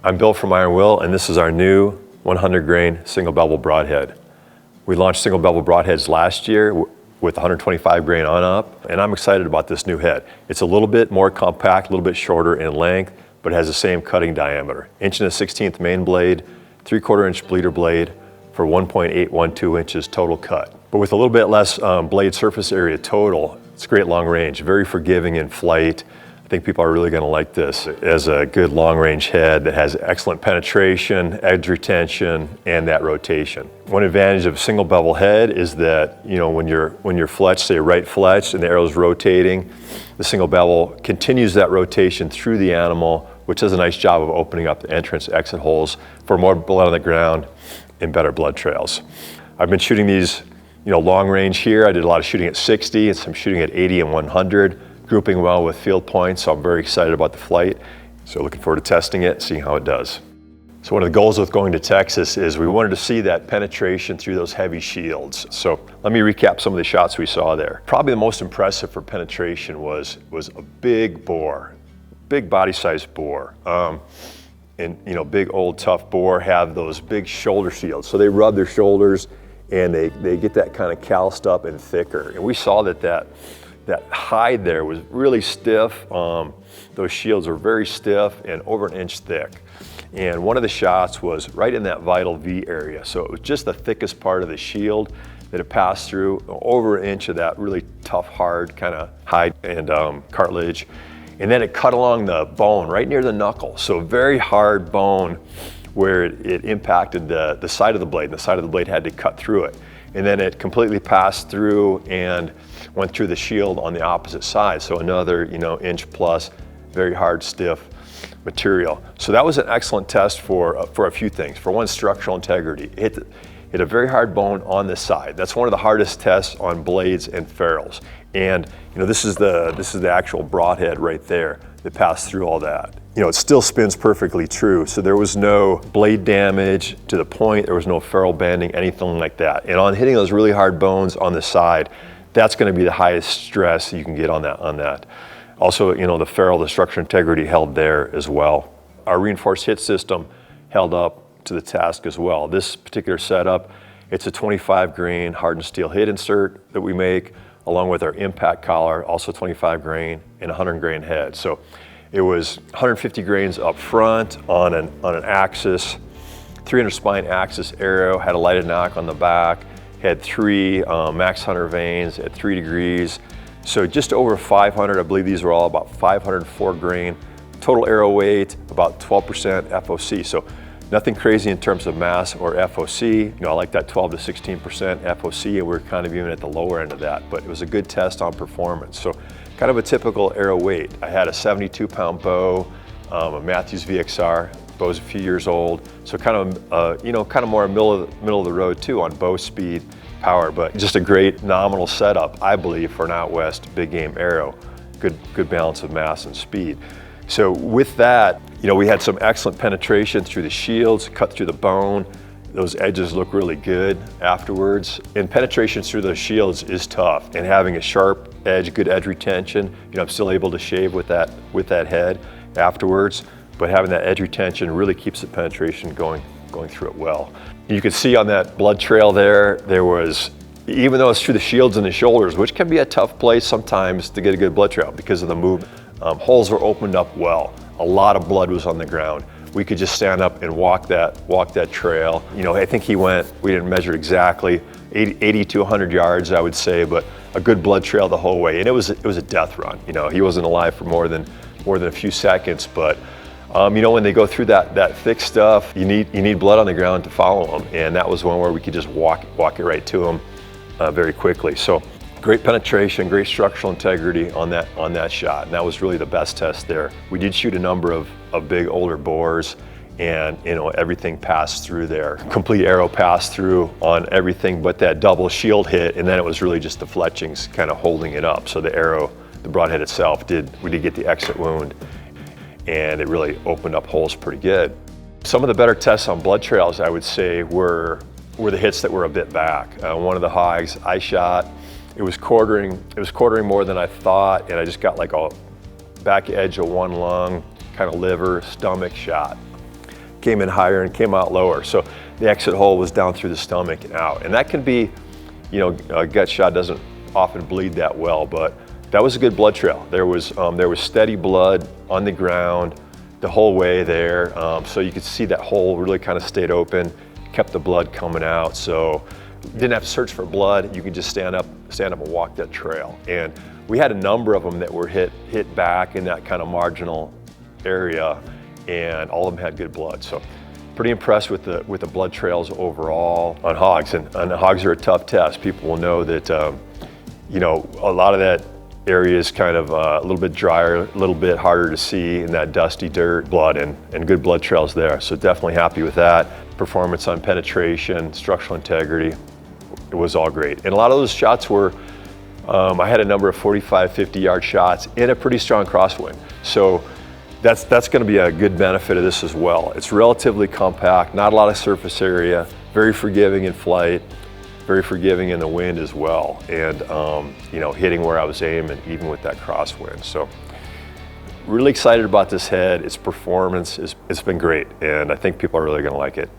I'm Bill from Iron Will, and this is our new 100 grain single bevel broadhead. We launched single bevel broadheads last year with 125 grain on up, and I'm excited about this new head. It's a little bit more compact, a little bit shorter in length, but it has the same cutting diameter. 1.1/16 main blade, 3/4 inch bleeder blade for 1.812 inches total cut. But with a little bit less blade surface area total, it's great long range, very forgiving in flight. I think people are really going to like this. It has a good long range head that has excellent penetration, edge retention, and that rotation. One advantage of a single bevel head is that, you know, when you're fletched, say right fletched, and the arrow's rotating, the single bevel continues that rotation through the animal, which does a nice job of opening up the entrance exit holes for more blood on the ground and better blood trails. I've been shooting these, you know, long range here. I did a lot of shooting at 60 and some shooting at 80 and 100. Grouping well with field points, so I'm very excited about the flight. So looking forward to testing it, seeing how it does. So one of the goals with going to Texas is we wanted to see that penetration through those heavy shields. So let me recap some of the shots we saw there. Probably the most impressive for penetration was a big boar, big body size boar. And you know, big old tough boar have those big shoulder shields. So they rub their shoulders and they get that kind of calloused up and thicker. And we saw that hide there was really stiff. Those shields are very stiff and over an inch thick. And one of the shots was right in that vital V area. So it was just the thickest part of the shield that it passed through, over an inch of that really tough, hard kind of hide and cartilage. And then it cut along the bone right near the knuckle. So very hard bone where it impacted the side of the blade. And the side of the blade had to cut through it. And then it completely passed through and went through the shield on the opposite side. So another, you know, inch plus, very hard, stiff material. So that was an excellent test for a few things. For one, structural integrity. It hit a very hard bone on this side. That's one of the hardest tests on blades and ferrules. And you know, this is the actual broadhead right there that passed through all that. You know, it still spins perfectly true, so there was no blade damage to the point, there was no ferrule bending, anything like that. And on hitting those really hard bones on the side, that's going to be the highest stress you can get on that. Also, you know, the ferrule, the structural integrity held there as well. Our reinforced hit system held up to the task as well. This particular setup, it's a 25 grain hardened steel hit insert that we make, along with our impact collar, also 25 grain, and 100 grain head. So it was 150 grains up front on an axis, 300 spine axis arrow, had a lighted nock on the back, had 3 Max Hunter vanes at 3 degrees. So just over 500, I believe these were all about 504 grain. Total arrow weight, about 12% FOC. So nothing crazy in terms of mass or FOC. You know, I like that 12 to 16% FOC, and we're kind of even at the lower end of that, but it was a good test on performance. So kind of a typical arrow weight. I had a 72-pound bow, a Mathews VXR. Bow's a few years old, so kind of, you know, kind of more middle of the road too on bow speed, power, but just a great nominal setup, I believe, for an out west big game arrow. Good balance of mass and speed. So with that, you know, we had some excellent penetration through the shields, cut through the bone. Those edges look really good afterwards. And penetration through those shields is tough. And having a sharp edge, good edge retention, you know, I'm still able to shave with that head afterwards. But having that edge retention really keeps the penetration going through it well. You can see on that blood trail there was, even though it's through the shields and the shoulders, which can be a tough place sometimes to get a good blood trail because of the movement, holes were opened up well. A lot of blood was on the ground. We could just stand up and walk that trail. You know, I think he went, we didn't measure exactly, 80 to 100 yards, I would say, but a good blood trail the whole way. And it was a death run. You know, he wasn't alive for more than a few seconds, but you know, when they go through that thick stuff, you need blood on the ground to follow them, and that was one where we could just walk it right to them very quickly. So great penetration, great structural integrity on that shot, and that was really the best test there. We did shoot a number of big older bores, and you know, everything passed through there. Complete arrow passed through on everything but that double shield hit, and then it was really just the fletchings kind of holding it up. So the arrow, the broadhead itself, we did get the exit wound, and it really opened up holes pretty good. Some of the better tests on blood trails, I would say, were the hits that were a bit back. One of the hogs I shot, it was quartering more than I thought, and I just got like a back edge of one lung, kind of liver, stomach shot. came in higher and came out lower. So the exit hole was down through the stomach and out. And that can be, a gut shot doesn't often bleed that well, but that was a good blood trail. There was steady blood on the ground the whole way there. So you could see that hole really kind of stayed open, kept the blood coming out. So didn't have to search for blood. You could just stand up and walk that trail. And we had a number of them that were hit back in that kind of marginal area, and all of them had good blood. So pretty impressed with the blood trails overall on hogs. And hogs are a tough test. People will know that, a lot of that area is kind of a little bit drier, a little bit harder to see in that dusty dirt, blood, and good blood trails there. So definitely happy with that. Performance on penetration, structural integrity, it was all great. And a lot of those shots were, I had a number of 45, 50-yard shots in a pretty strong crosswind. So that's going to be a good benefit of this as well. It's relatively compact, not a lot of surface area, very forgiving in flight, very forgiving in the wind as well. And, hitting where I was aiming, even with that crosswind. So really excited about this head. Its performance, it's been great. And I think people are really going to like it.